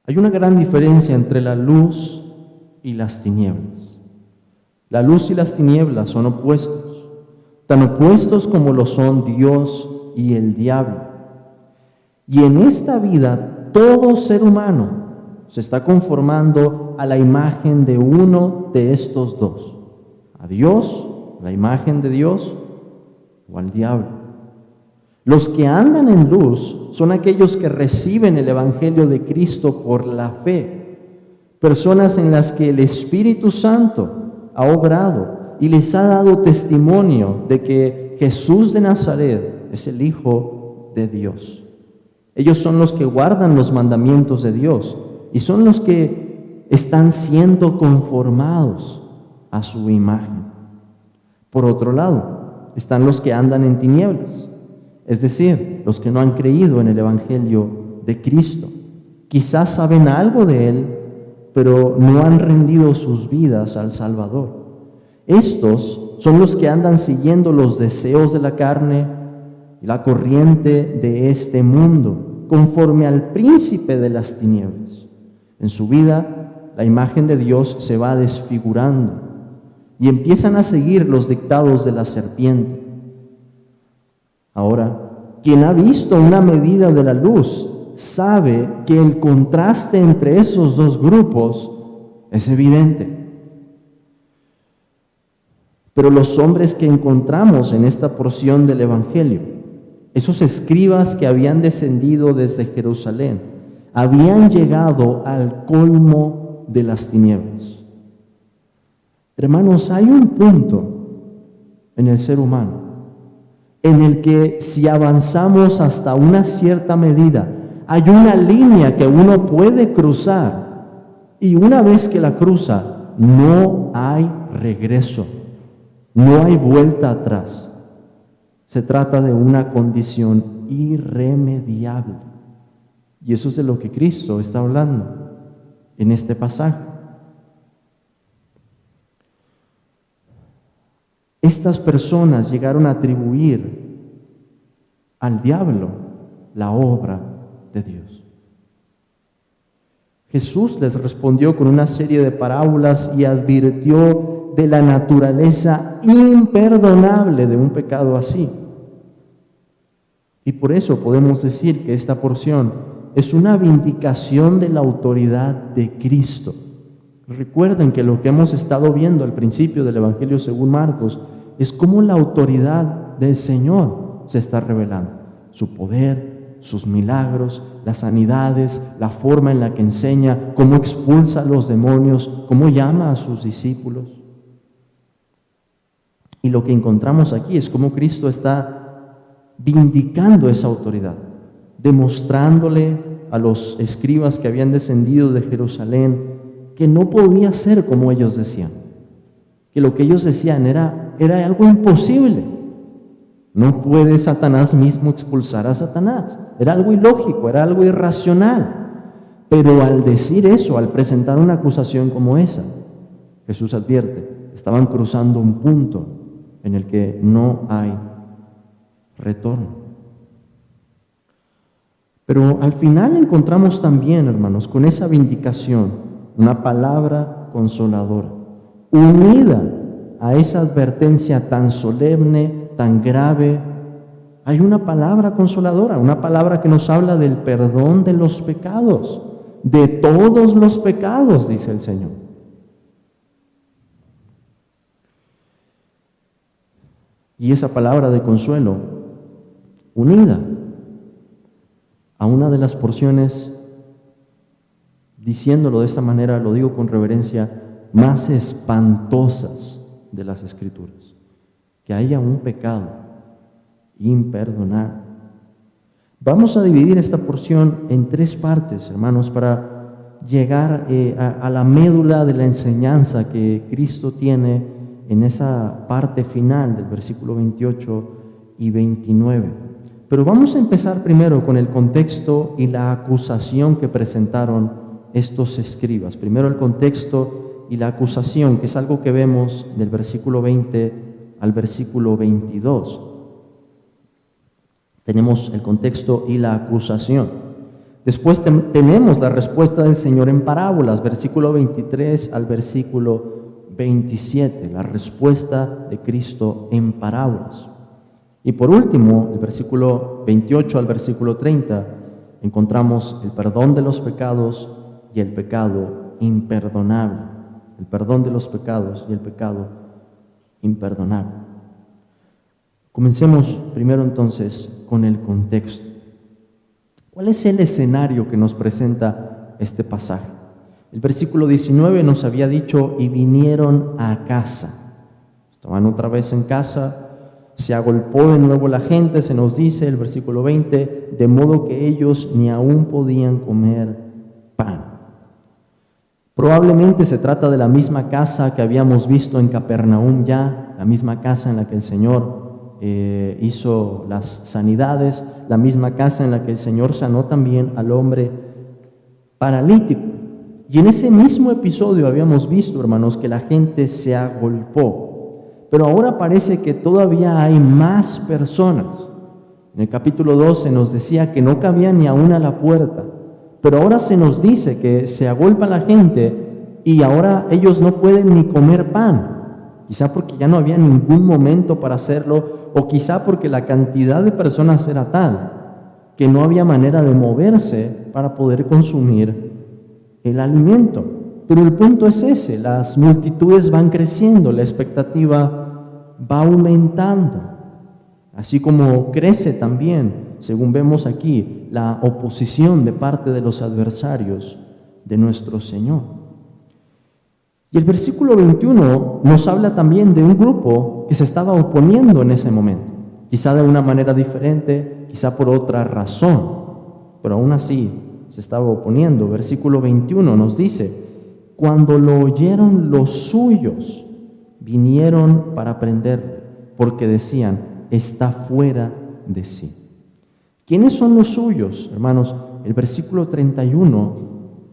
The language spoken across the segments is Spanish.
Hay una gran diferencia entre la luz y las tinieblas. La luz y las tinieblas son opuestos, tan opuestos como lo son Dios y el diablo. Y en esta vida, todo ser humano se está conformando a la imagen de uno de estos dos: a Dios, la imagen de Dios, o al diablo. Los que andan en luz son aquellos que reciben el Evangelio de Cristo por la fe, personas en las que el Espíritu Santo ha obrado y les ha dado testimonio de que Jesús de Nazaret es el Hijo de Dios. Ellos son los que guardan los mandamientos de Dios y son los que están siendo conformados a su imagen. Por otro lado, están los que andan en tinieblas, es decir, los que no han creído en el Evangelio de Cristo. Quizás saben algo de Él, pero no han rendido sus vidas al Salvador. Estos son los que andan siguiendo los deseos de la carne y la corriente de este mundo, conforme al príncipe de las tinieblas. En su vida, la imagen de Dios se va desfigurando y empiezan a seguir los dictados de la serpiente. Ahora, quien ha visto una medida de la luz sabe que el contraste entre esos dos grupos es evidente. Pero los hombres que encontramos en esta porción del Evangelio, esos escribas que habían descendido desde Jerusalén, habían llegado al colmo de las tinieblas. Hermanos, hay un punto en el ser humano en el que si avanzamos hasta una cierta medida, hay una línea que uno puede cruzar y una vez que la cruza, no hay regreso, no hay vuelta atrás. Se trata de una condición irremediable. Y eso es de lo que Cristo está hablando en este pasaje. Estas personas llegaron a atribuir al diablo la obra de Dios. Jesús les respondió con una serie de parábolas y advirtió de la naturaleza imperdonable de un pecado así. Y por eso podemos decir que esta porción es una vindicación de la autoridad de Cristo. Recuerden que lo que hemos estado viendo al principio del Evangelio según Marcos es cómo la autoridad del Señor se está revelando. Su poder, sus milagros, las sanidades, la forma en la que enseña, cómo expulsa a los demonios, cómo llama a sus discípulos. Y lo que encontramos aquí es cómo Cristo está vindicando esa autoridad, demostrándole a los escribas que habían descendido de Jerusalén que no podía ser como ellos decían, que lo que ellos decían era algo imposible. No puede Satanás mismo expulsar a Satanás. Era algo ilógico, era algo irracional. Pero al decir eso, al presentar una acusación como esa, Jesús advierte, estaban cruzando un punto en el que no hay retorno. Pero al final encontramos también, hermanos, con esa vindicación, una palabra consoladora, unida a esa advertencia tan solemne, tan grave. Hay una palabra consoladora, una palabra que nos habla del perdón de los pecados, de todos los pecados, dice el Señor. Y esa palabra de consuelo, unida a una de las porciones, diciéndolo de esta manera, lo digo con reverencia, más espantosas de las Escrituras, que haya un pecado imperdonable. Vamos a dividir esta porción en tres partes, hermanos, para llegar a la médula de la enseñanza que Cristo tiene en esa parte final del versículo 28 y 29. Pero vamos a empezar primero con el contexto y la acusación que presentaron estos escribas. Primero el contexto y la acusación, que es algo que vemos del versículo 20 al versículo 22. Tenemos el contexto y la acusación. Después tenemos la respuesta del Señor en parábolas, versículo 23 al versículo 27, la respuesta de Cristo en parábolas. Y por último, el versículo 28 al versículo 30, encontramos el perdón de los pecados y el pecado imperdonable. El perdón de los pecados y el pecado imperdonable. Comencemos primero entonces con el contexto. ¿Cuál es el escenario que nos presenta este pasaje? El versículo 19 nos había dicho, y vinieron a casa. Estaban otra vez en casa, se agolpó de nuevo la gente, se nos dice el versículo 20, de modo que ellos ni aún podían comer pan. Probablemente se trata de la misma casa que habíamos visto en Capernaum ya, la misma casa en la que el Señor hizo las sanidades, la misma casa en la que el Señor sanó también al hombre paralítico. Y en ese mismo episodio habíamos visto, hermanos, que la gente se agolpó. Pero ahora parece que todavía hay más personas. En el capítulo 12 nos decía que no cabía ni aún a la puerta. Pero ahora se nos dice que se agolpa la gente y ahora ellos no pueden ni comer pan. Quizá porque ya no había ningún momento para hacerlo, o quizá porque la cantidad de personas era tal que no había manera de moverse para poder consumir el alimento. Pero el punto es ese, las multitudes van creciendo, la expectativa va aumentando, así como crece también, según vemos aquí, la oposición de parte de los adversarios de nuestro Señor. Y el versículo 21 nos habla también de un grupo que se estaba oponiendo en ese momento, quizá de una manera diferente, quizá por otra razón, pero aún así se estaba oponiendo. Versículo 21 nos dice, cuando lo oyeron los suyos, vinieron para prenderle, porque decían, está fuera de sí. ¿Quiénes son los suyos, hermanos? El versículo 31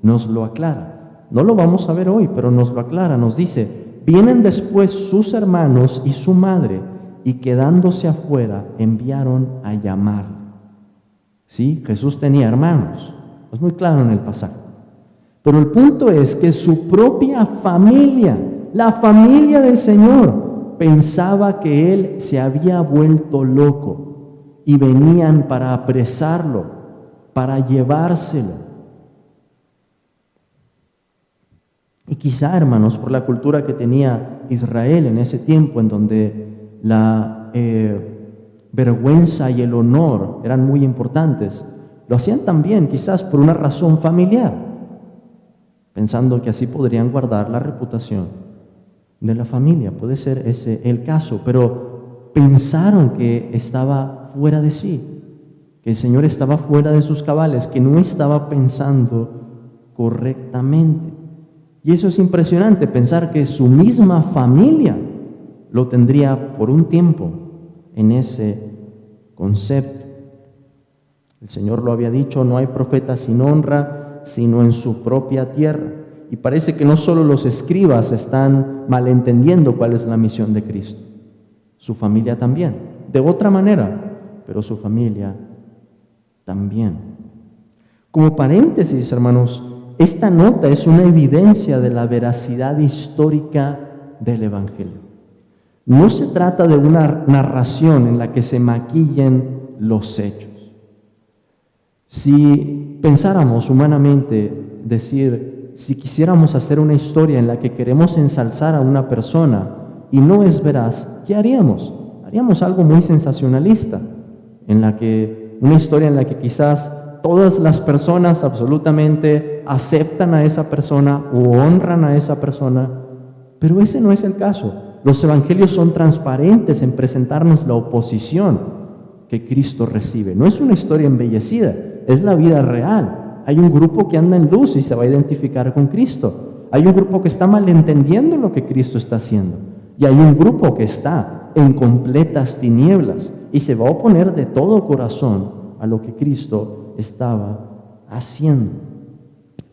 nos lo aclara. No lo vamos a ver hoy, pero nos lo aclara, nos dice, vienen después sus hermanos y su madre, y quedándose afuera, enviaron a llamarle. Sí, Jesús tenía hermanos, es muy claro en el pasaje. Pero el punto es que su propia familia, la familia del Señor, pensaba que Él se había vuelto loco, y venían para apresarlo, para llevárselo. Y quizá, hermanos, por la cultura que tenía Israel en ese tiempo, en donde la vergüenza y el honor eran muy importantes, lo hacían también quizás por una razón familiar, pensando que así podrían guardar la reputación de la familia. Puede ser ese el caso, pero pensaron que estaba fuera de sí, que el Señor estaba fuera de sus cabales, que no estaba pensando correctamente. Y eso es impresionante, pensar que su misma familia lo tendría por un tiempo en ese concepto. El Señor lo había dicho, no hay profeta sin honra, sino en su propia tierra. Y parece que no solo los escribas están malentendiendo cuál es la misión de Cristo, su familia también, de otra manera, pero su familia también. Como paréntesis, hermanos, esta nota es una evidencia de la veracidad histórica del Evangelio. No se trata de una narración en la que se maquillen los hechos. Si pensáramos humanamente, si quisiéramos hacer una historia en la que queremos ensalzar a una persona y no es veraz, ¿qué haríamos? Haríamos algo muy sensacionalista, una historia en la que quizás todas las personas absolutamente aceptan a esa persona o honran a esa persona, pero ese no es el caso. Los evangelios son transparentes en presentarnos la oposición que Cristo recibe. No es una historia embellecida, es la vida real. Hay un grupo que anda en luz y se va a identificar con Cristo. Hay un grupo que está malentendiendo lo que Cristo está haciendo. Y hay un grupo que está en completas tinieblas y se va a oponer de todo corazón a lo que Cristo estaba haciendo.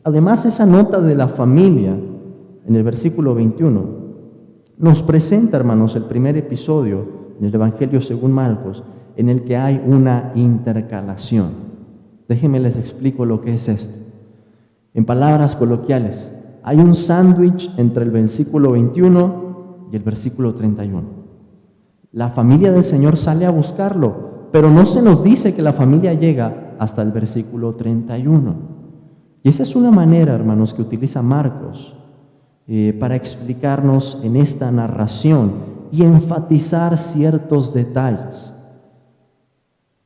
Además, esa nota de la familia en el versículo 21 nos presenta, hermanos, el primer episodio en el Evangelio según Marcos, en el que hay una intercalación. Déjenme les explico lo que es esto. En palabras coloquiales, hay un sándwich entre el versículo 21 y el versículo 31. La familia del Señor sale a buscarlo, pero no se nos dice que la familia llega hasta el versículo 31. Y esa es una manera, hermanos, que utiliza Marcos para explicarnos en esta narración y enfatizar ciertos detalles.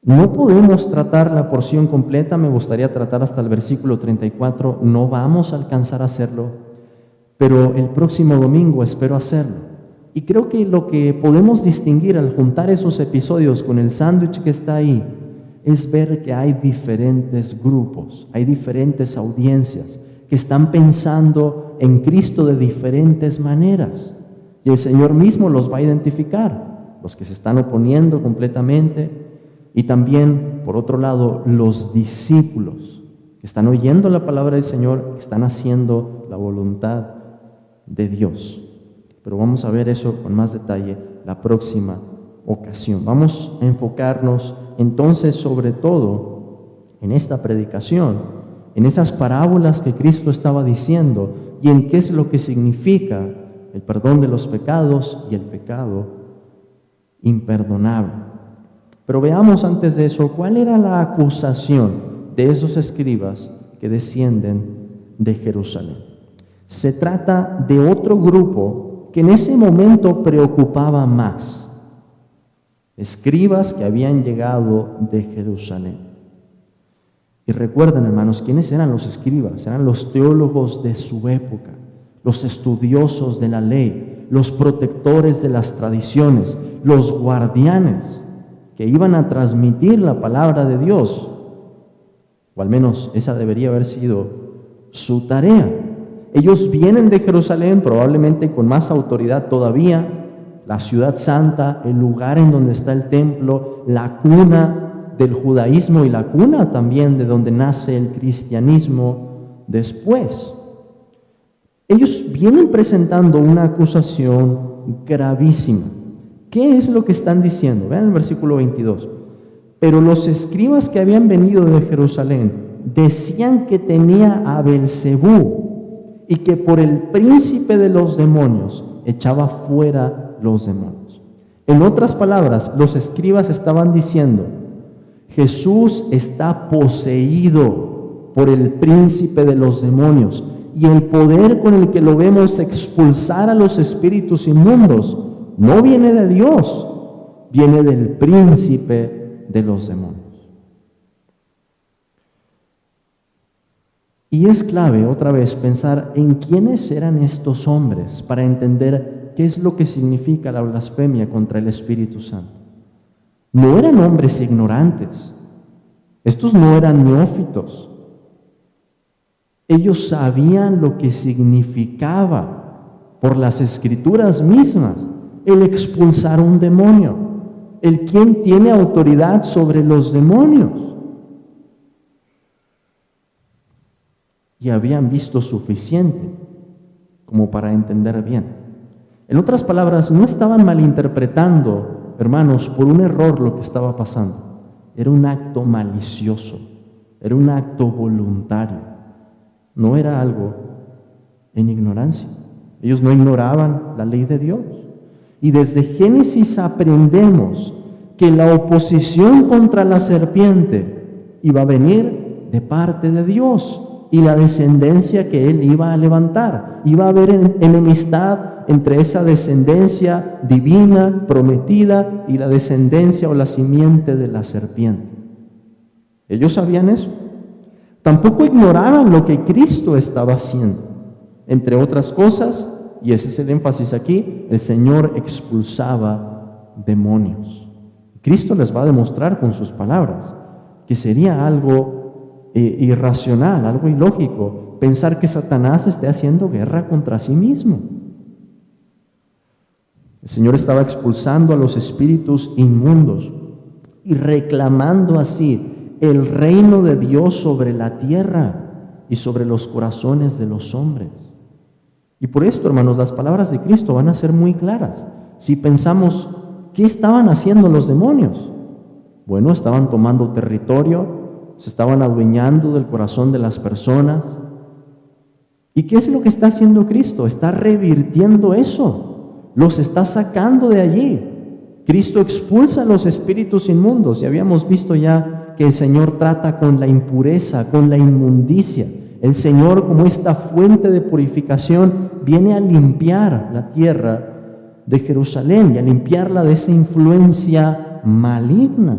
No podemos tratar la porción completa, me gustaría tratar hasta el versículo 34, no vamos a alcanzar a hacerlo, pero el próximo domingo espero hacerlo. Y creo que lo que podemos distinguir al juntar esos episodios con el sándwich que está ahí, es ver que hay diferentes grupos, hay diferentes audiencias que están pensando en Cristo de diferentes maneras. Y el Señor mismo los va a identificar, los que se están oponiendo completamente, y también, por otro lado, los discípulos que están oyendo la palabra del Señor, que están haciendo la voluntad de Dios. Pero vamos a ver eso con más detalle la próxima ocasión. Vamos a enfocarnos entonces sobre todo en esta predicación, en esas parábolas que Cristo estaba diciendo y en qué es lo que significa el perdón de los pecados y el pecado imperdonable. Pero veamos antes de eso, ¿cuál era la acusación de esos escribas que descienden de Jerusalén? Se trata de otro grupo que en ese momento preocupaba más. Escribas que habían llegado de Jerusalén. Y recuerden, hermanos, ¿quiénes eran los escribas? Eran los teólogos de su época, los estudiosos de la ley, los protectores de las tradiciones, los guardianes que iban a transmitir la palabra de Dios, o al menos esa debería haber sido su tarea. Ellos vienen de Jerusalén, probablemente con más autoridad todavía, la ciudad santa, el lugar en donde está el templo, la cuna del judaísmo y la cuna también de donde nace el cristianismo después. Ellos vienen presentando una acusación gravísima. ¿Qué es lo que están diciendo? Vean el versículo 22. Pero los escribas que habían venido de Jerusalén decían que tenía a Belcebú y que por el príncipe de los demonios echaba fuera los demonios. En otras palabras, los escribas estaban diciendo: Jesús está poseído por el príncipe de los demonios y el poder con el que lo vemos expulsar a los espíritus inmundos no viene de Dios, viene del príncipe de los demonios. Y es clave, otra vez, pensar en quiénes eran estos hombres para entender qué es lo que significa la blasfemia contra el Espíritu Santo. No eran hombres ignorantes, estos no eran neófitos. Ellos sabían lo que significaba por las Escrituras mismas el expulsar un demonio, el quien tiene autoridad sobre los demonios. Y habían visto suficiente como para entender bien. En otras palabras, no estaban malinterpretando, hermanos, por un error lo que estaba pasando. Era un acto malicioso, era un acto voluntario, no era algo en ignorancia. Ellos no ignoraban la ley de Dios. Y desde Génesis aprendemos que la oposición contra la serpiente iba a venir de parte de Dios y la descendencia que él iba a levantar. Iba a haber enemistad entre esa descendencia divina, prometida, y la descendencia o la simiente de la serpiente. Ellos sabían eso. Tampoco ignoraban lo que Cristo estaba haciendo. Entre otras cosas, y ese es el énfasis aquí, el Señor expulsaba demonios. Cristo les va a demostrar con sus palabras que sería algo irracional, algo ilógico, pensar que Satanás esté haciendo guerra contra sí mismo. El Señor estaba expulsando a los espíritus inmundos y reclamando así el reino de Dios sobre la tierra y sobre los corazones de los hombres. Y por esto, hermanos, las palabras de Cristo van a ser muy claras. Si pensamos, ¿qué estaban haciendo los demonios? Bueno, estaban tomando territorio, se estaban adueñando del corazón de las personas. ¿Y qué es lo que está haciendo Cristo? Está revirtiendo eso, los está sacando de allí. Cristo expulsa a los espíritus inmundos, y habíamos visto ya que el Señor trata con la impureza, con la inmundicia. El Señor, como esta fuente de purificación, viene a limpiar la tierra de Jerusalén y a limpiarla de esa influencia maligna.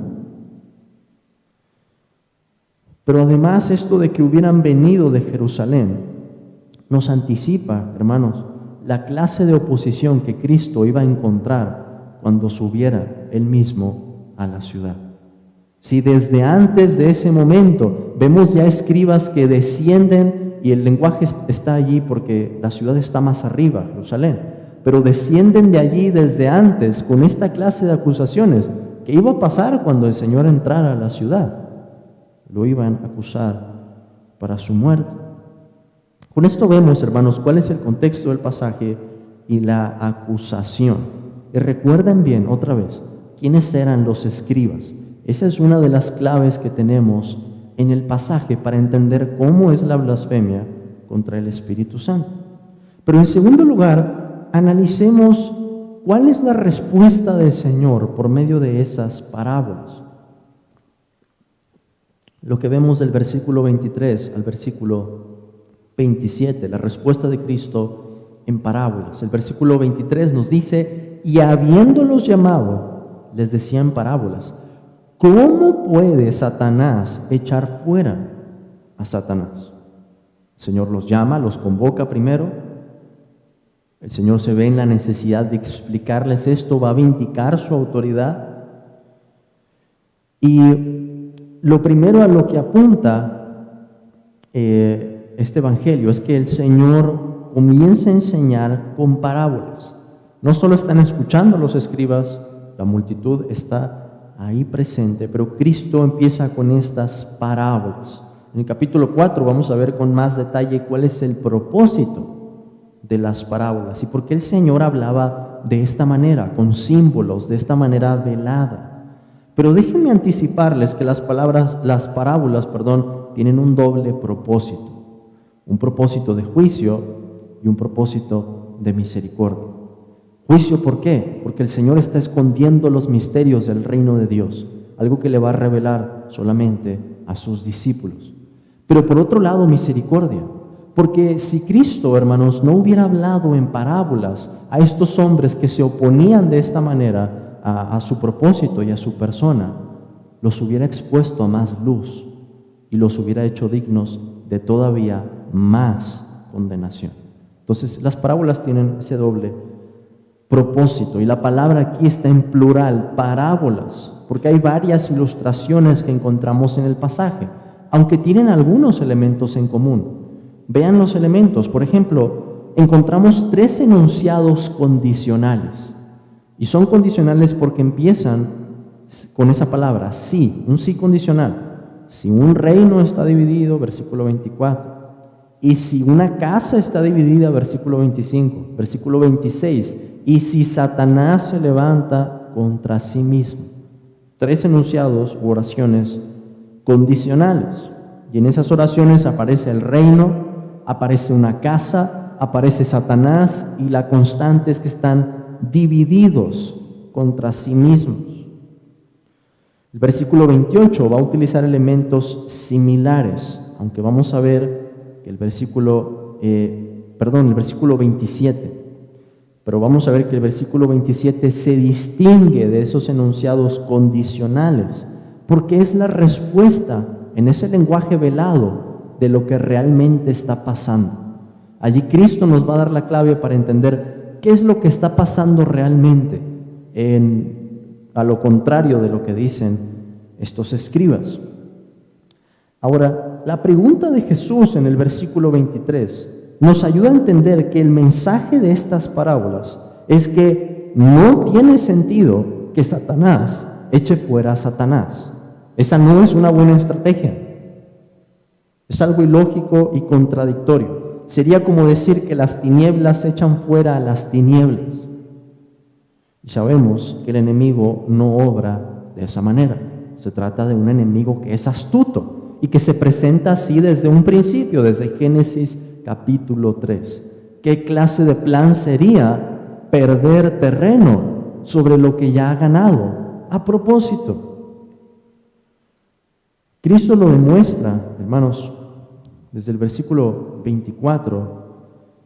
Pero además, esto de que hubieran venido de Jerusalén nos anticipa, hermanos, la clase de oposición que Cristo iba a encontrar cuando subiera él mismo a la ciudad. Si desde antes de ese momento vemos ya escribas que descienden, y el lenguaje está allí porque la ciudad está más arriba, Jerusalén, pero descienden de allí desde antes con esta clase de acusaciones. ¿Qué iba a pasar cuando el Señor entrara a la ciudad? Lo iban a acusar para su muerte. Con esto vemos, hermanos, cuál es el contexto del pasaje y la acusación. Y recuerden bien, otra vez, quiénes eran los escribas. Esa es una de las claves que tenemos en el pasaje para entender cómo es la blasfemia contra el Espíritu Santo. Pero en segundo lugar, analicemos cuál es la respuesta del Señor por medio de esas parábolas. Lo que vemos del versículo 23 al versículo 27, la respuesta de Cristo en parábolas. El versículo 23 nos dice: y habiéndolos llamado, les decía en parábolas. ¿Cómo puede Satanás echar fuera a Satanás? El Señor los llama, los convoca primero. El Señor se ve en la necesidad de explicarles esto, va a vindicar su autoridad. Y lo primero a lo que apunta este evangelio es que el Señor comienza a enseñar con parábolas. No solo están escuchando los escribas, la multitud está ahí presente, pero Cristo empieza con estas parábolas. En el capítulo 4 vamos a ver con más detalle cuál es el propósito de las parábolas y por qué el Señor hablaba de esta manera, con símbolos, de esta manera velada. Pero déjenme anticiparles que las parábolas, tienen un doble propósito. Un propósito de juicio y un propósito de misericordia. Juicio, ¿por qué? Porque el Señor está escondiendo los misterios del reino de Dios, algo que le va a revelar solamente a sus discípulos. Pero por otro lado, misericordia, porque si Cristo, hermanos, no hubiera hablado en parábolas a estos hombres que se oponían de esta manera a su propósito y a su persona, los hubiera expuesto a más luz y los hubiera hecho dignos de todavía más condenación. Entonces, las parábolas tienen ese doble propósito, y la palabra aquí está en plural, parábolas, porque hay varias ilustraciones que encontramos en el pasaje, aunque tienen algunos elementos en común. Vean los elementos. Por ejemplo, encontramos 3 enunciados condicionales, y son condicionales porque empiezan con esa palabra, sí, un sí condicional. Si un reino está dividido, versículo 24, y si una casa está dividida, versículo 25, versículo 26, y si Satanás se levanta contra sí mismo. 3 enunciados u oraciones condicionales. Y en esas oraciones aparece el reino, aparece una casa, aparece Satanás, y la constante es que están divididos contra sí mismos. El versículo 28 va a utilizar elementos similares, aunque vamos a ver que el versículo 27. Pero vamos a ver que el versículo 27 se distingue de esos enunciados condicionales, porque es la respuesta en ese lenguaje velado de lo que realmente está pasando. Allí Cristo nos va a dar la clave para entender qué es lo que está pasando realmente, a lo contrario de lo que dicen estos escribas. Ahora, la pregunta de Jesús en el versículo 23 nos ayuda a entender que el mensaje de estas parábolas es que no tiene sentido que Satanás eche fuera a Satanás. Esa no es una buena estrategia. Es algo ilógico y contradictorio. Sería como decir que las tinieblas echan fuera a las tinieblas. Y sabemos que el enemigo no obra de esa manera. Se trata de un enemigo que es astuto y que se presenta así desde un principio, desde Génesis capítulo 3. ¿Qué clase de plan sería perder terreno sobre lo que ya ha ganado a propósito? Cristo lo demuestra, hermanos, desde el versículo 24,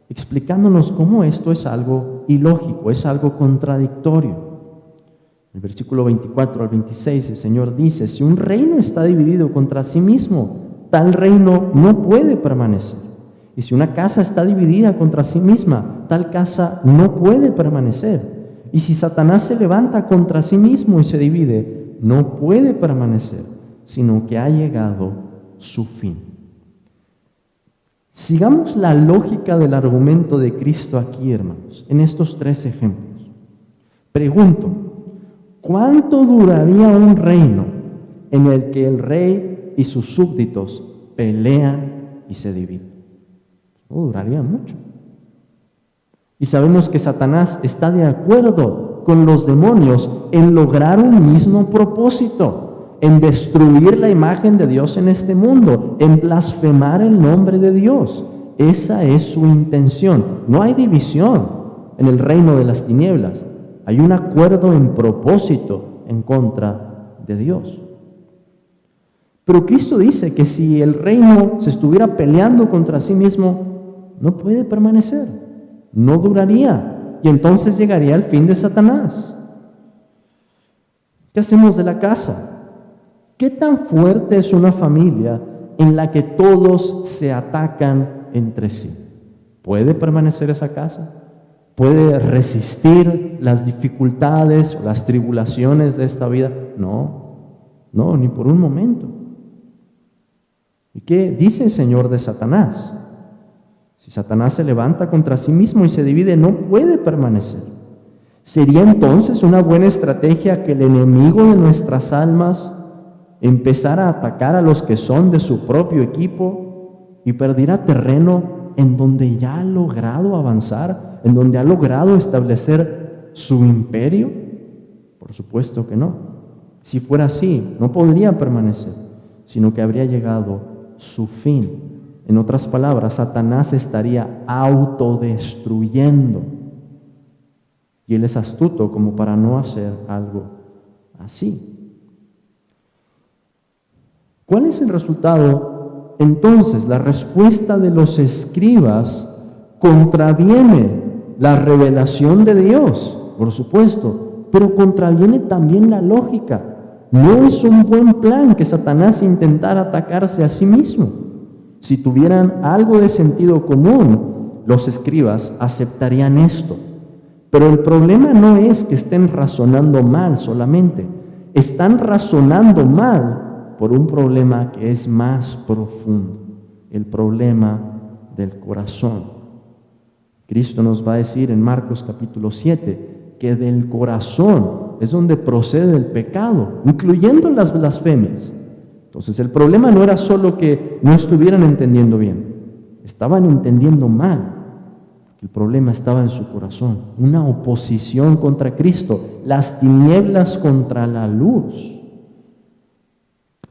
explicándonos cómo esto es algo ilógico, es algo contradictorio. En el versículo 24 al 26 el Señor dice: si un reino está dividido contra sí mismo, tal reino no puede permanecer. Y si una casa está dividida contra sí misma, tal casa no puede permanecer. Y si Satanás se levanta contra sí mismo y se divide, no puede permanecer, sino que ha llegado su fin. Sigamos la lógica del argumento de Cristo aquí, hermanos, en estos 3 ejemplos. Pregunto, ¿cuánto duraría un reino en el que el rey y sus súbditos pelean y se dividen? No duraría mucho. Y sabemos que Satanás está de acuerdo con los demonios en lograr un mismo propósito, en destruir la imagen de Dios en este mundo, en blasfemar el nombre de Dios. Esa es su intención. No hay división en el reino de las tinieblas. Hay un acuerdo en propósito en contra de Dios. Pero Cristo dice que si el reino se estuviera peleando contra sí mismo, no puede permanecer, no duraría, y entonces llegaría el fin de Satanás. ¿Qué hacemos de la casa? ¿Qué tan fuerte es una familia en la que todos se atacan entre sí? ¿Puede permanecer esa casa? ¿Puede resistir las dificultades o las tribulaciones de esta vida? No, ni por un momento. ¿Y qué dice el Señor de Satanás? Si Satanás se levanta contra sí mismo y se divide, no puede permanecer. ¿Sería entonces una buena estrategia que el enemigo de nuestras almas empezara a atacar a los que son de su propio equipo y perdiera terreno en donde ya ha logrado avanzar, en donde ha logrado establecer su imperio? Por supuesto que no. Si fuera así, no podría permanecer, sino que habría llegado su fin. En otras palabras, Satanás estaría autodestruyendo. Y él es astuto como para no hacer algo así. ¿Cuál es el resultado? Entonces, la respuesta de los escribas contraviene la revelación de Dios, por supuesto, pero contraviene también la lógica. No es un buen plan que Satanás intentara atacarse a sí mismo. Si tuvieran algo de sentido común, los escribas aceptarían esto. Pero el problema no es que estén razonando mal solamente. Están razonando mal por un problema que es más profundo, el problema del corazón. Cristo nos va a decir en Marcos capítulo 7 que del corazón es donde procede el pecado, incluyendo las blasfemias. Entonces el problema no era solo que no estuvieran entendiendo bien, estaban entendiendo mal. El problema estaba en su corazón, una oposición contra Cristo, las tinieblas contra la luz.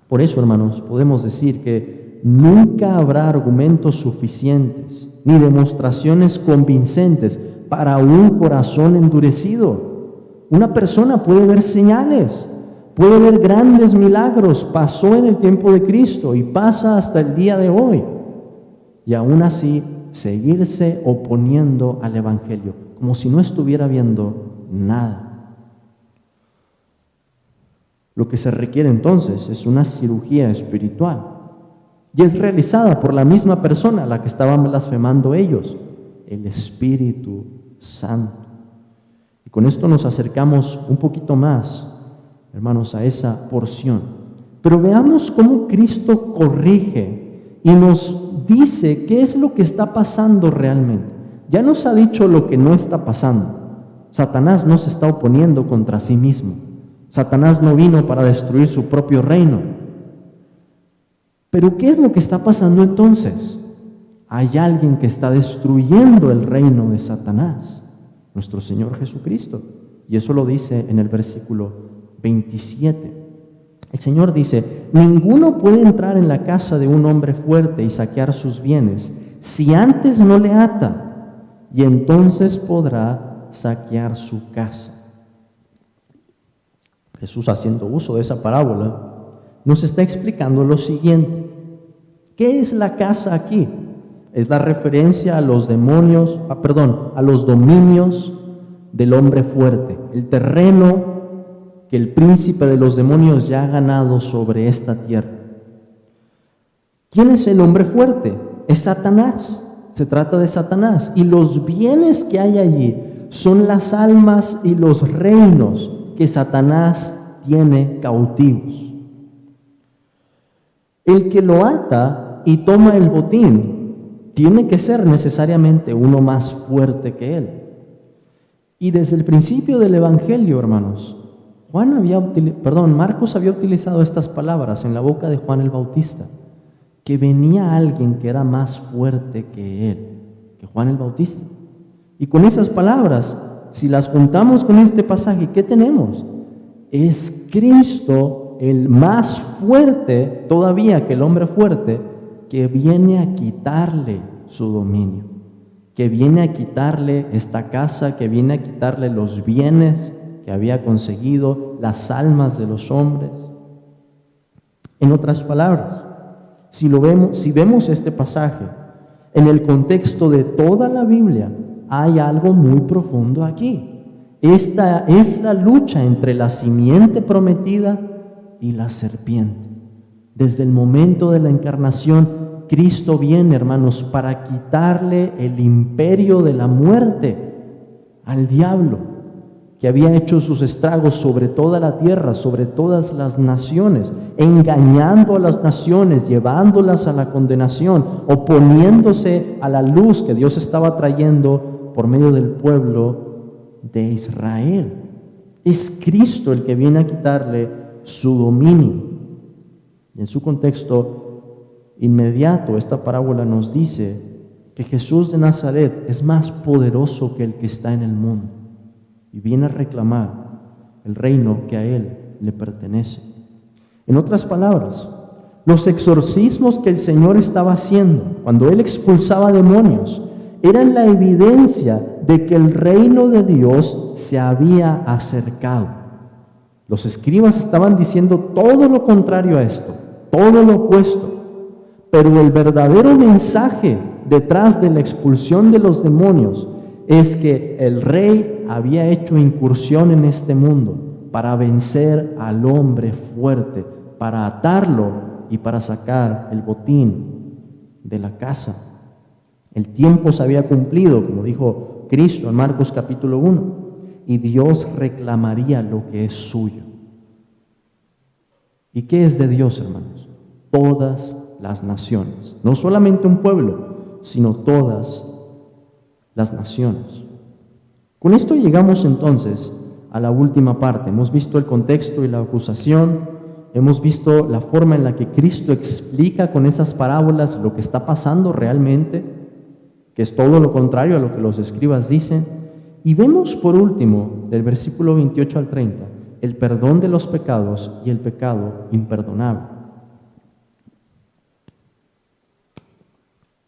Por eso, hermanos, podemos decir que nunca habrá argumentos suficientes ni demostraciones convincentes para un corazón endurecido. Una persona puede ver señales, puede ver grandes milagros, pasó en el tiempo de Cristo y pasa hasta el día de hoy, y aún así seguirse oponiendo al Evangelio, como si no estuviera viendo nada. Lo que se requiere entonces es una cirugía espiritual, y es realizada por la misma persona a la que estaban blasfemando ellos, el Espíritu Santo. Y con esto nos acercamos un poquito más, hermanos, a esa porción. Pero veamos cómo Cristo corrige y nos dice qué es lo que está pasando realmente. Ya nos ha dicho lo que no está pasando. Satanás no se está oponiendo contra sí mismo. Satanás no vino para destruir su propio reino. Pero ¿qué es lo que está pasando entonces? Hay alguien que está destruyendo el reino de Satanás, nuestro Señor Jesucristo. Y eso lo dice en el versículo 27. El Señor dice, ninguno puede entrar en la casa de un hombre fuerte y saquear sus bienes si antes no le ata, y entonces podrá saquear su casa. Jesús, haciendo uso de esa parábola, nos está explicando lo siguiente. ¿Qué es la casa aquí? Es la referencia a los demonios, a los dominios del hombre fuerte, el terreno que el príncipe de los demonios ya ha ganado sobre esta tierra. ¿Quién es el hombre fuerte? Es Satanás. Se trata de Satanás. Y los bienes que hay allí son las almas y los reinos que Satanás tiene cautivos. El que lo ata y toma el botín tiene que ser necesariamente uno más fuerte que él. Y desde el principio del Evangelio, hermanos, Marcos había utilizado estas palabras en la boca de Juan el Bautista, que venía alguien que era más fuerte que él, que Juan el Bautista. Y con esas palabras, si las juntamos con este pasaje, ¿qué tenemos? Es Cristo el más fuerte todavía que el hombre fuerte, que viene a quitarle su dominio, que viene a quitarle esta casa, que viene a quitarle los bienes que había conseguido, las almas de los hombres. En otras palabras, si vemos este pasaje en el contexto de toda la Biblia, hay algo muy profundo aquí. Esta es la lucha entre la simiente prometida y la serpiente. Desde el momento de la encarnación, Cristo viene, hermanos, para quitarle el imperio de la muerte al diablo, que había hecho sus estragos sobre toda la tierra, sobre todas las naciones, engañando a las naciones, llevándolas a la condenación, oponiéndose a la luz que Dios estaba trayendo por medio del pueblo de Israel. Es Cristo el que viene a quitarle su dominio. Y en su contexto inmediato, esta parábola nos dice que Jesús de Nazaret es más poderoso que el que está en el mundo y viene a reclamar el reino que a Él le pertenece. En otras palabras, los exorcismos que el Señor estaba haciendo cuando Él expulsaba demonios eran la evidencia de que el reino de Dios se había acercado. Los escribas estaban diciendo todo lo contrario a esto, todo lo opuesto, pero el verdadero mensaje detrás de la expulsión de los demonios es que el rey había hecho incursión en este mundo para vencer al hombre fuerte, para atarlo y para sacar el botín de la casa. El tiempo se había cumplido, como dijo Cristo en Marcos capítulo 1, y Dios reclamaría lo que es suyo. ¿Y qué es de Dios, hermanos? Todas las naciones, no solamente un pueblo, sino todas las naciones. Con esto llegamos entonces a la última parte. Hemos visto el contexto y la acusación, hemos visto la forma en la que Cristo explica con esas parábolas lo que está pasando realmente, que es todo lo contrario a lo que los escribas dicen, y vemos por último, del versículo 28 al 30, el perdón de los pecados y el pecado imperdonable.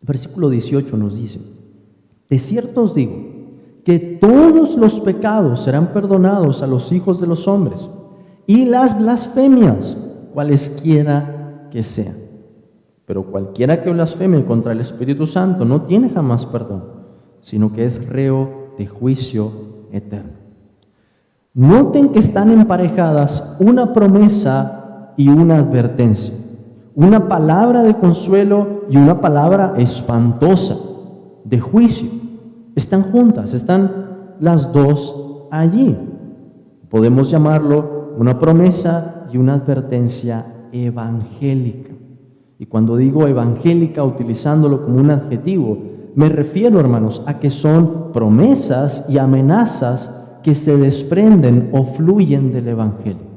El versículo 18 nos dice: de cierto os digo que todos los pecados serán perdonados a los hijos de los hombres, y las blasfemias, cualesquiera que sean. Pero cualquiera que blasfeme contra el Espíritu Santo no tiene jamás perdón, sino que es reo de juicio eterno. Noten que están emparejadas una promesa y una advertencia, una palabra de consuelo y una palabra espantosa de juicio. Están juntas, están las dos allí. Podemos llamarlo una promesa y una advertencia evangélica. Y cuando digo evangélica, utilizándolo como un adjetivo, me refiero, hermanos, a que son promesas y amenazas que se desprenden o fluyen del evangelio.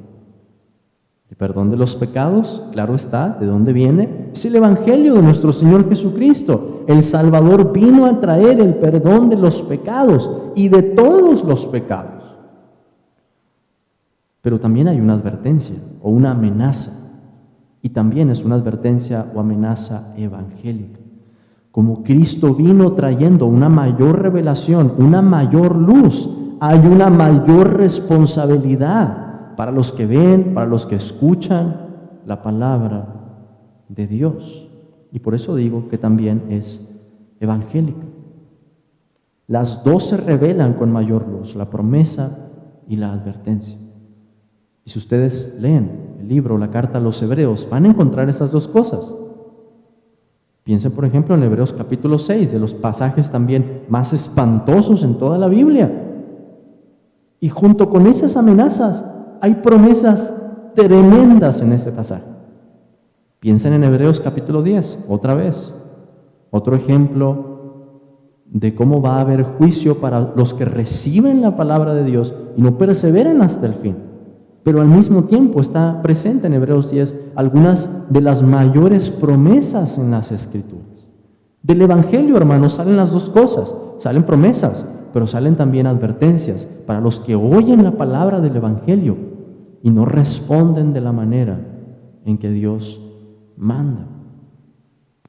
El perdón de los pecados, claro está, ¿de dónde viene? Es el evangelio de nuestro Señor Jesucristo. El Salvador vino a traer el perdón de los pecados y de todos los pecados. pero también hay una advertencia o una amenaza. Y también es una advertencia o amenaza evangélica. Como Cristo vino trayendo una mayor revelación, una mayor luz, hay una mayor responsabilidad para los que ven, para los que escuchan la palabra de Dios. Y por eso digo que también es evangélica. Las dos se revelan con mayor luz, la promesa y la advertencia. Y si ustedes leen el libro, la carta a los Hebreos, van a encontrar esas dos cosas. Piensen, por ejemplo, en Hebreos capítulo 6, de los pasajes también más espantosos en toda la Biblia. Y junto con esas amenazas, hay promesas tremendas en ese pasaje. Piensen en Hebreos capítulo 10, otra vez. Otro ejemplo de cómo va a haber juicio para los que reciben la palabra de Dios y no perseveran hasta el fin. Pero al mismo tiempo está presente en Hebreos 10 algunas de las mayores promesas en las Escrituras. Del Evangelio, hermanos, salen las dos cosas. Salen promesas, pero salen también advertencias para los que oyen la palabra del Evangelio y no responden de la manera en que Dios manda.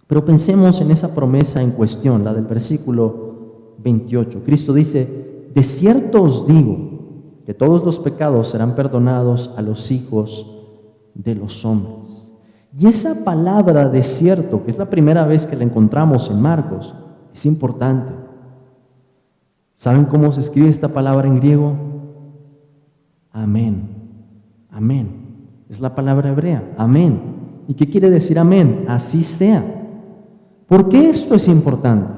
Pero pensemos en esa promesa en cuestión, la del versículo 28. Cristo dice: de cierto os digo que todos los pecados serán perdonados a los hijos de los hombres. Y esa palabra de cierto, que es la primera vez que la encontramos en Marcos, es importante. ¿Saben cómo se escribe esta palabra en griego? Amén. Amén. Es la palabra hebrea, amén. ¿Y qué quiere decir amén? Así sea. ¿Por qué esto es importante?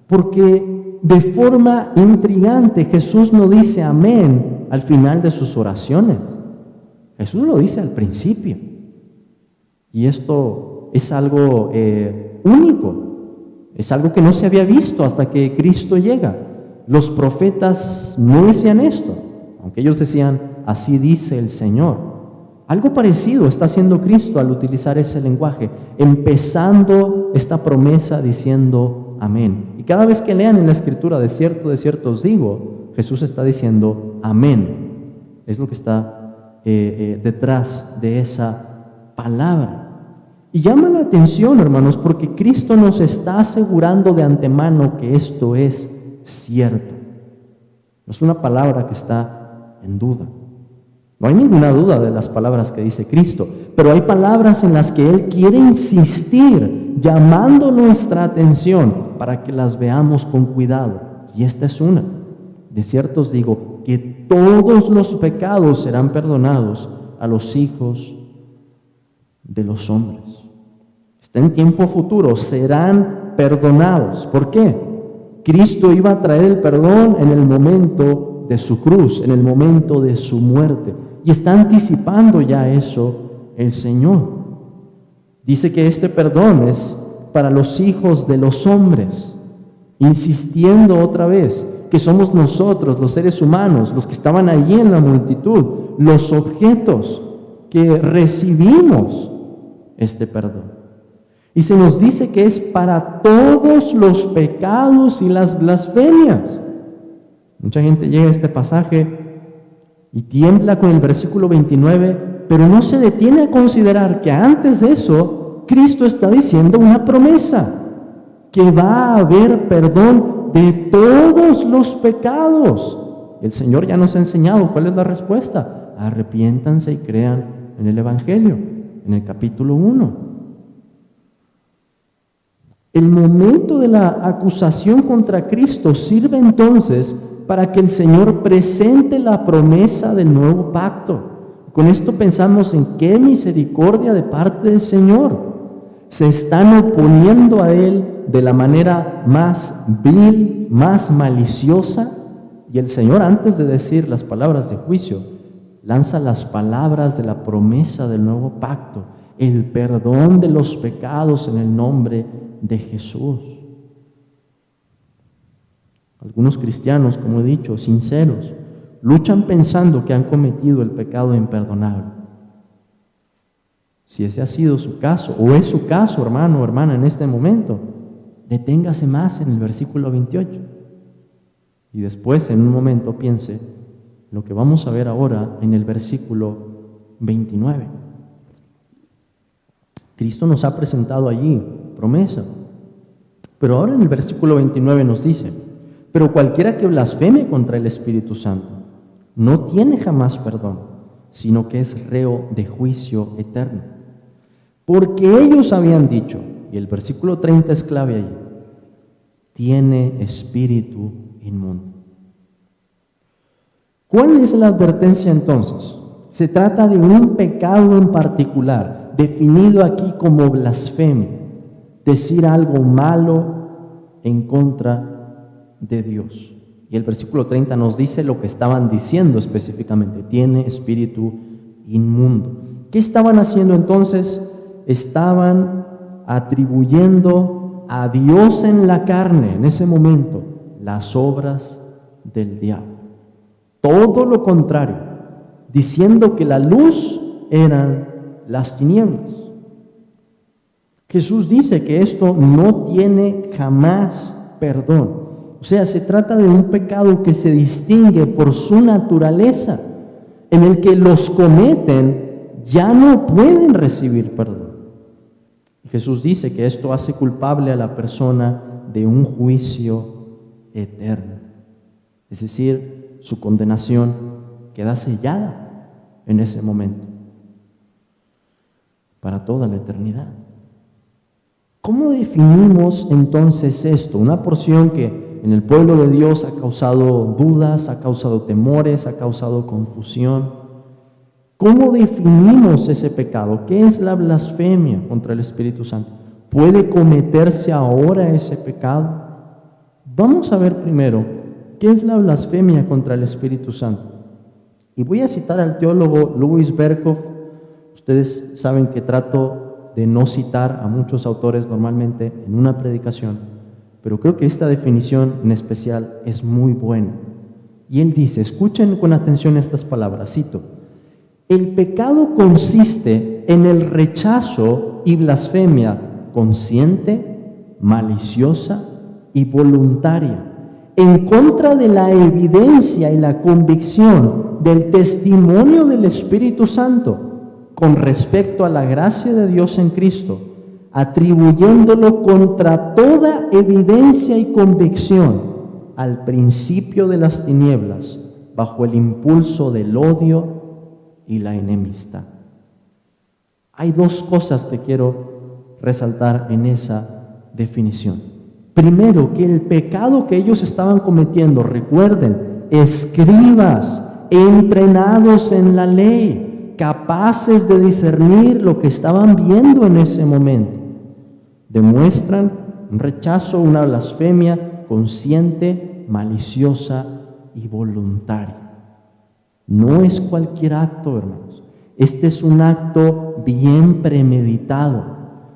Porque de forma intrigante Jesús no dice amén al final de sus oraciones. Jesús lo dice al principio. Y esto es algo único. Es algo que no se había visto hasta que Cristo llega. Los profetas no decían esto, aunque ellos decían, así dice el Señor. Algo parecido está haciendo Cristo al utilizar ese lenguaje, empezando esta promesa diciendo amén. Y cada vez que lean en la Escritura, de cierto os digo, Jesús está diciendo amén. Es lo que está detrás de esa palabra. Y llama la atención, hermanos, porque Cristo nos está asegurando de antemano que esto es cierto. No es una palabra que está en duda. No hay ninguna duda de las palabras que dice Cristo, pero hay palabras en las que Él quiere insistir, llamando nuestra atención para que las veamos con cuidado. Y esta es una. De cierto os digo que todos los pecados serán perdonados a los hijos de los hombres. Está en tiempo futuro, serán perdonados. ¿Por qué? Cristo iba a traer el perdón en el momento de su cruz, en el momento de su muerte. Y está anticipando ya eso el Señor. Dice que este perdón es para los hijos de los hombres, insistiendo otra vez que somos nosotros, los seres humanos, los que estaban allí en la multitud, los objetos que recibimos este perdón. Y se nos dice que es para todos los pecados y las blasfemias. Mucha gente llega a este pasaje y tiembla con el versículo 29, pero no se detiene a considerar que antes de eso, Cristo está diciendo una promesa, que va a haber perdón de todos los pecados. El Señor ya nos ha enseñado cuál es la respuesta. Arrepiéntanse y crean en el Evangelio, en el capítulo 1. El momento de la acusación contra Cristo sirve entonces para que el Señor presente la promesa del nuevo pacto. Con esto pensamos en qué misericordia de parte del Señor. Se están oponiendo a Él de la manera más vil, más maliciosa, y el Señor, antes de decir las palabras de juicio, lanza las palabras de la promesa del nuevo pacto, el perdón de los pecados en el nombre de Jesús. Algunos cristianos, como he dicho, sinceros, luchan pensando que han cometido el pecado imperdonable. Si ese ha sido su caso, o es su caso, hermano o hermana, en este momento, deténgase más en el versículo 28. Y después, en un momento, piense lo que vamos a ver ahora en el versículo 29. Cristo nos ha presentado allí promesa, pero ahora en el versículo 29 nos dice: pero cualquiera que blasfeme contra el Espíritu Santo no tiene jamás perdón, sino que es reo de juicio eterno. Porque ellos habían dicho, y el versículo 30 es clave ahí, tiene espíritu inmundo. ¿Cuál es la advertencia entonces? Se trata de un pecado en particular, definido aquí como blasfemia, decir algo malo en contra de Dios. Y el versículo 30 nos dice lo que estaban diciendo específicamente: tiene espíritu inmundo. ¿Qué estaban haciendo entonces? Estaban atribuyendo a Dios en la carne, en ese momento, las obras del diablo. Todo lo contrario, diciendo que la luz eran las tinieblas. Jesús dice que esto no tiene jamás perdón. O sea, se trata de un pecado que se distingue por su naturaleza, en el que los cometen ya no pueden recibir perdón. Jesús dice que esto hace culpable a la persona de un juicio eterno. Es decir, su condenación queda sellada en ese momento, para toda la eternidad. ¿Cómo definimos entonces esto? Una porción que en el pueblo de Dios ha causado dudas, ha causado temores, ha causado confusión. ¿Cómo definimos ese pecado? ¿Qué es la blasfemia contra el Espíritu Santo? ¿Puede cometerse ahora ese pecado? Vamos a ver primero qué es la blasfemia contra el Espíritu Santo. Y voy a citar al teólogo Louis Berkhof. Ustedes saben que trato de no citar a muchos autores normalmente en una predicación, pero creo que esta definición en especial es muy buena. Y él dice, escuchen con atención estas palabras, cito: el pecado consiste en el rechazo y blasfemia consciente, maliciosa y voluntaria, en contra de la evidencia y la convicción del testimonio del Espíritu Santo con respecto a la gracia de Dios en Cristo, atribuyéndolo contra toda evidencia y convicción al principio de las tinieblas, bajo el impulso del odio y la enemistad. Hay dos cosas que quiero resaltar en esa definición. Primero, que el pecado que ellos estaban cometiendo, recuerden, escribas entrenados en la ley, capaces de discernir lo que estaban viendo en ese momento, demuestran un rechazo, una blasfemia consciente, maliciosa y voluntaria. No es cualquier acto, hermanos. Este es un acto bien premeditado.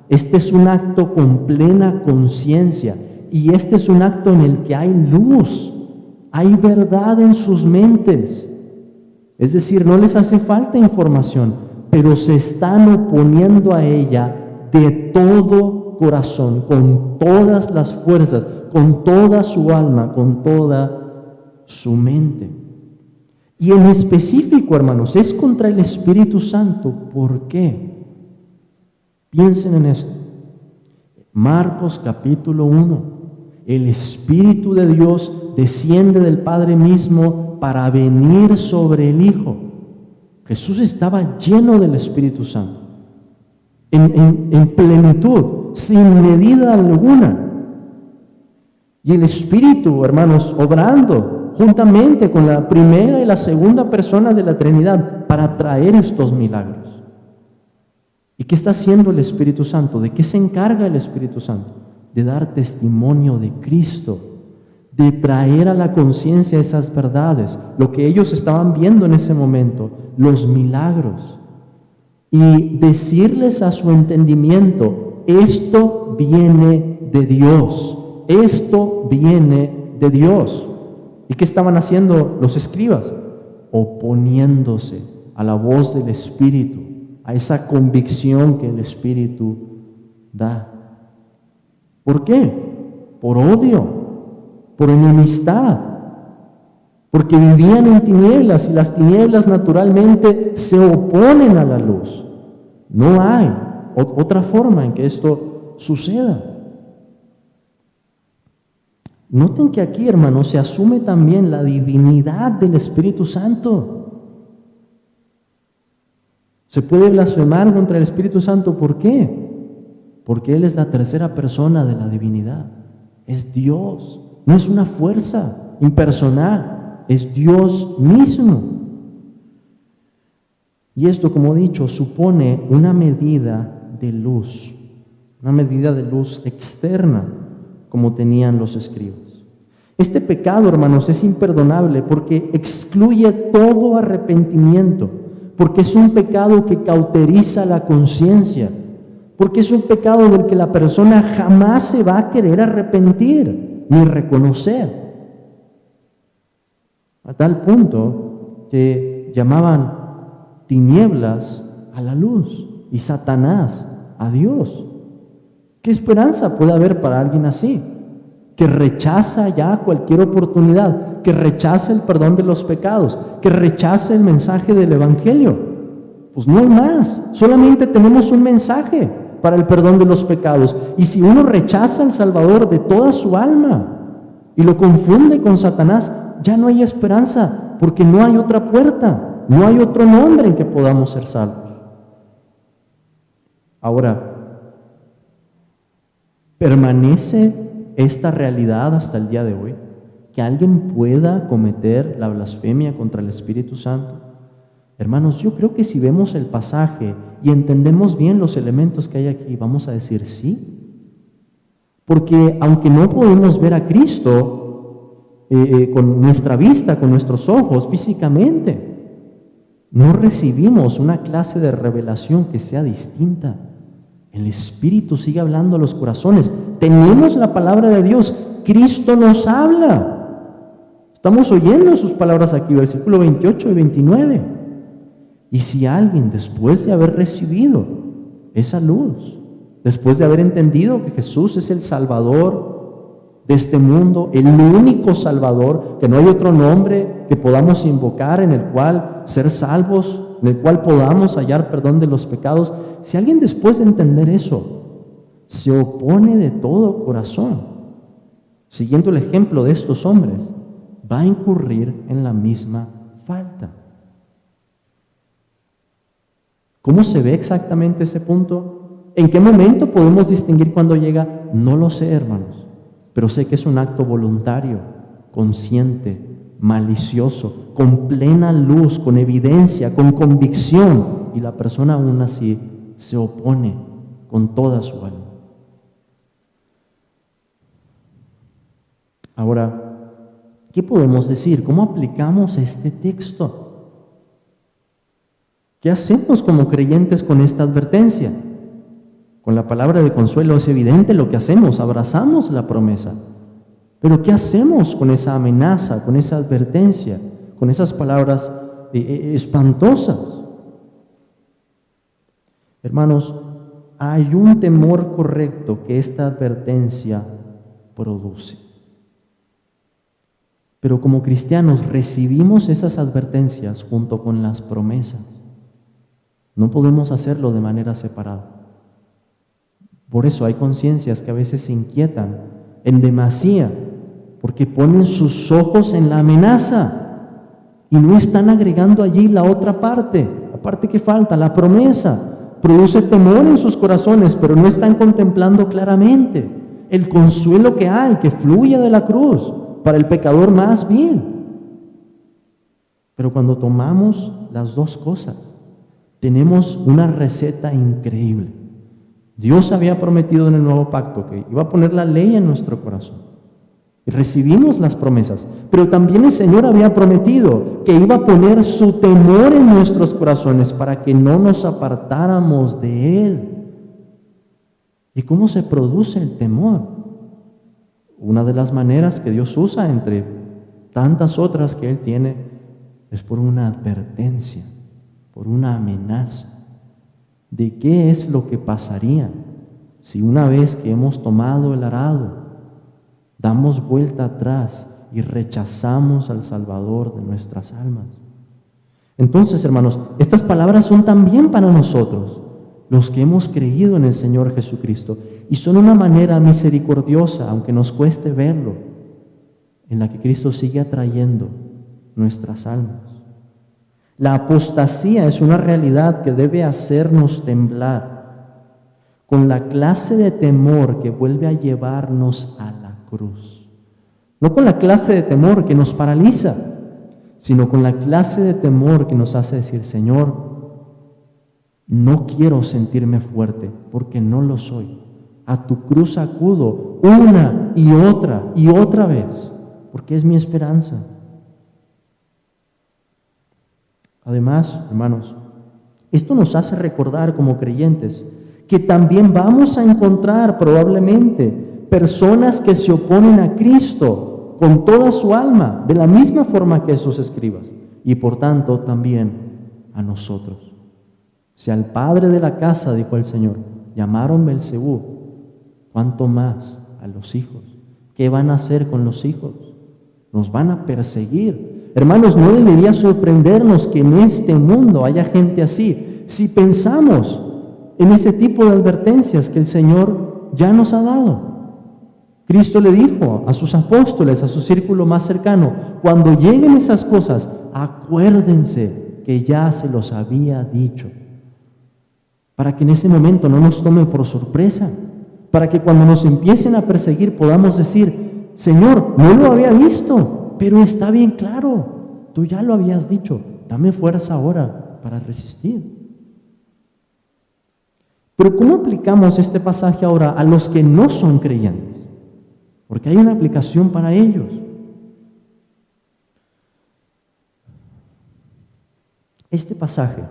Este es un acto con plena conciencia. Y este es un acto en el que hay luz, hay verdad en sus mentes. Es decir, no les hace falta información, pero se están oponiendo a ella de todo corazón, con todas las fuerzas, con toda su alma, con toda su mente. Y en específico, hermanos, es contra el Espíritu Santo. ¿Por qué? Piensen en esto. Marcos capítulo 1. El Espíritu de Dios desciende del Padre mismo para venir sobre el Hijo. Jesús estaba lleno del Espíritu Santo, en plenitud, sin medida alguna. Y el Espíritu, hermanos, obrando juntamente con la primera y la segunda persona de la Trinidad para traer estos milagros. ¿Y qué está haciendo el Espíritu Santo? ¿De qué se encarga el Espíritu Santo? De dar testimonio de Cristo, de traer a la conciencia esas verdades, lo que ellos estaban viendo en ese momento, los milagros, y decirles a su entendimiento, esto viene de Dios, esto viene de Dios. ¿Y qué estaban haciendo los escribas? Oponiéndose a la voz del Espíritu, a esa convicción que el Espíritu da. ¿Por qué? Por odio, por enemistad, porque vivían en tinieblas y las tinieblas naturalmente se oponen a la luz. No hay otra forma en que esto suceda. Noten que aquí, hermanos, se asume también la divinidad del Espíritu Santo. Se puede blasfemar contra el Espíritu Santo. ¿Por qué? Porque Él es la tercera persona de la divinidad. Es Dios, no es una fuerza impersonal, es Dios mismo. Y esto, como he dicho, supone una medida de luz externa, como tenían los escribas. Este pecado, hermanos, es imperdonable porque excluye todo arrepentimiento, porque es un pecado que cauteriza la conciencia, porque es un pecado del que la persona jamás se va a querer arrepentir ni reconocer. A tal punto que llamaban tinieblas a la luz y Satanás a Dios. ¿Qué esperanza puede haber para alguien así? Que rechaza ya cualquier oportunidad, que rechaza el perdón de los pecados, que rechaza el mensaje del Evangelio. Pues no hay más, solamente tenemos un mensaje para el perdón de los pecados. Y si uno rechaza al Salvador de toda su alma y lo confunde con Satanás, ya no hay esperanza, porque no hay otra puerta, no hay otro nombre en que podamos ser salvos. Ahora, ¿permanece esta realidad hasta el día de hoy? ¿Que alguien pueda cometer la blasfemia contra el Espíritu Santo? Hermanos, yo creo que si vemos el pasaje y entendemos bien los elementos que hay aquí, vamos a decir sí. Porque aunque no podemos ver a Cristo con nuestra vista, con nuestros ojos, físicamente, no recibimos una clase de revelación que sea distinta. El Espíritu sigue hablando a los corazones. Tenemos la palabra de Dios. Cristo nos habla. Estamos oyendo sus palabras aquí, versículo 28 y 29. Y si alguien, después de haber recibido esa luz, después de haber entendido que Jesús es el Salvador de este mundo, el único Salvador, que no hay otro nombre que podamos invocar en el cual ser salvos, en el cual podamos hallar perdón de los pecados, si alguien después de entender eso se opone de todo corazón, siguiendo el ejemplo de estos hombres, va a incurrir en la misma falta. ¿Cómo se ve exactamente ese punto? ¿En qué momento podemos distinguir cuando llega? No lo sé, hermanos, pero sé que es un acto voluntario, consciente, malicioso, con plena luz, con evidencia, con convicción, y la persona aún así se opone con toda su alma. Ahora, ¿qué podemos decir? ¿Cómo aplicamos este texto? ¿Qué hacemos como creyentes con esta advertencia? Con la palabra de consuelo es evidente lo que hacemos, abrazamos la promesa. Pero ¿qué hacemos con esa amenaza, con esa advertencia, con esas palabras espantosas? Hermanos, hay un temor correcto que esta advertencia produce. Pero como cristianos recibimos esas advertencias junto con las promesas. No podemos hacerlo de manera separada. Por eso hay conciencias que a veces se inquietan en demasía, porque ponen sus ojos en la amenaza y no están agregando allí la otra parte, la parte que falta, la promesa. Produce temor en sus corazones, pero no están contemplando claramente el consuelo que hay, que fluye de la cruz para el pecador más vil. Pero cuando tomamos las dos cosas, tenemos una receta increíble. Dios había prometido en el nuevo pacto que iba a poner la ley en nuestro corazón. Y recibimos las promesas, pero también el Señor había prometido que iba a poner su temor en nuestros corazones para que no nos apartáramos de Él. ¿Y cómo se produce el temor? Una de las maneras que Dios usa entre tantas otras que Él tiene es por una advertencia, por una amenaza de qué es lo que pasaría si una vez que hemos tomado el arado, damos vuelta atrás y rechazamos al Salvador de nuestras almas. Entonces, hermanos, estas palabras son también para nosotros, los que hemos creído en el Señor Jesucristo, y son una manera misericordiosa, aunque nos cueste verlo, en la que Cristo sigue atrayendo nuestras almas. La apostasía es una realidad que debe hacernos temblar con la clase de temor que vuelve a llevarnos a la cruz. No con la clase de temor que nos paraliza, sino con la clase de temor que nos hace decir: Señor, no quiero sentirme fuerte porque no lo soy. A tu cruz acudo una y otra vez, porque es mi esperanza. Además, hermanos, esto nos hace recordar como creyentes que también vamos a encontrar probablemente personas que se oponen a Cristo con toda su alma, de la misma forma que esos escribas, y por tanto también a nosotros. Si al padre de la casa, dijo el Señor, llamaron Belzebú, ¿cuánto más a los hijos? ¿Qué van a hacer con los hijos? Nos van a perseguir. Hermanos, no debería sorprendernos que en este mundo haya gente así, si pensamos en ese tipo de advertencias que el Señor ya nos ha dado. Cristo le dijo a sus apóstoles, a su círculo más cercano: cuando lleguen esas cosas, acuérdense que ya se los había dicho, para que en ese momento no nos tome por sorpresa, para que cuando nos empiecen a perseguir podamos decir: Señor, no lo había visto, pero está bien claro, tú ya lo habías dicho, dame fuerza ahora para resistir. Pero ¿cómo aplicamos este pasaje ahora a los que no son creyentes? Porque hay una aplicación para ellos. Este pasaje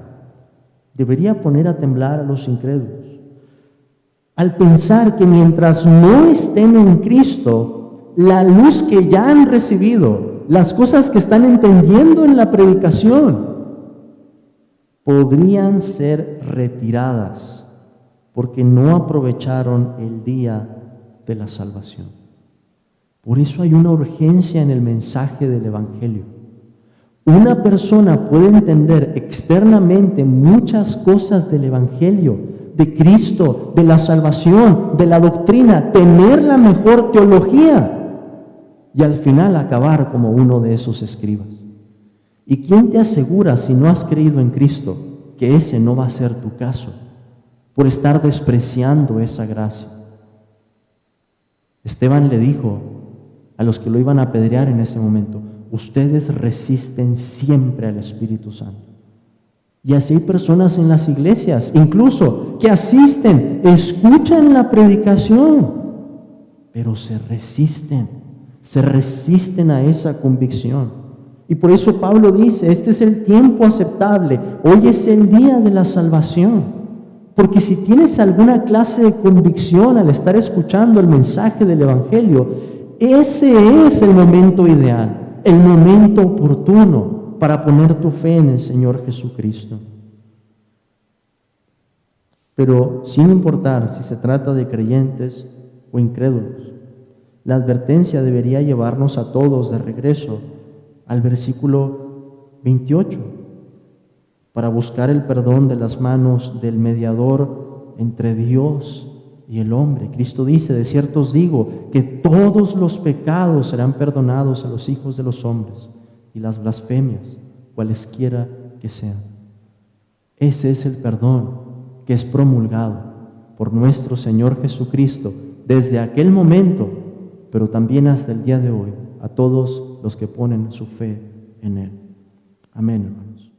debería poner a temblar a los incrédulos al pensar que mientras no estén en Cristo, la luz que ya han recibido, las cosas que están entendiendo en la predicación, podrían ser retiradas porque no aprovecharon el día de la salvación. Por eso hay una urgencia en el mensaje del Evangelio. Una persona puede entender externamente muchas cosas del Evangelio, de Cristo, de la salvación, de la doctrina, tener la mejor teología y al final acabar como uno de esos escribas. ¿Y quién te asegura, si no has creído en Cristo, que ese no va a ser tu caso por estar despreciando esa gracia? Esteban le dijo a los que lo iban a apedrear en ese momento: ustedes resisten siempre al Espíritu Santo. Y así hay personas en las iglesias, incluso que asisten, escuchan la predicación, pero se resisten a esa convicción. Y por eso Pablo dice: este es el tiempo aceptable, hoy es el día de la salvación. Porque si tienes alguna clase de convicción al estar escuchando el mensaje del Evangelio, ese es el momento ideal, el momento oportuno para poner tu fe en el Señor Jesucristo. Pero sin importar si se trata de creyentes o incrédulos, la advertencia debería llevarnos a todos de regreso al versículo 28, para buscar el perdón de las manos del mediador entre Dios y el hombre. Cristo dice: de cierto os digo que todos los pecados serán perdonados a los hijos de los hombres y las blasfemias, cualesquiera que sean. Ese es el perdón que es promulgado por nuestro Señor Jesucristo desde aquel momento, pero también hasta el día de hoy, a todos los que ponen su fe en Él. Amén, hermanos.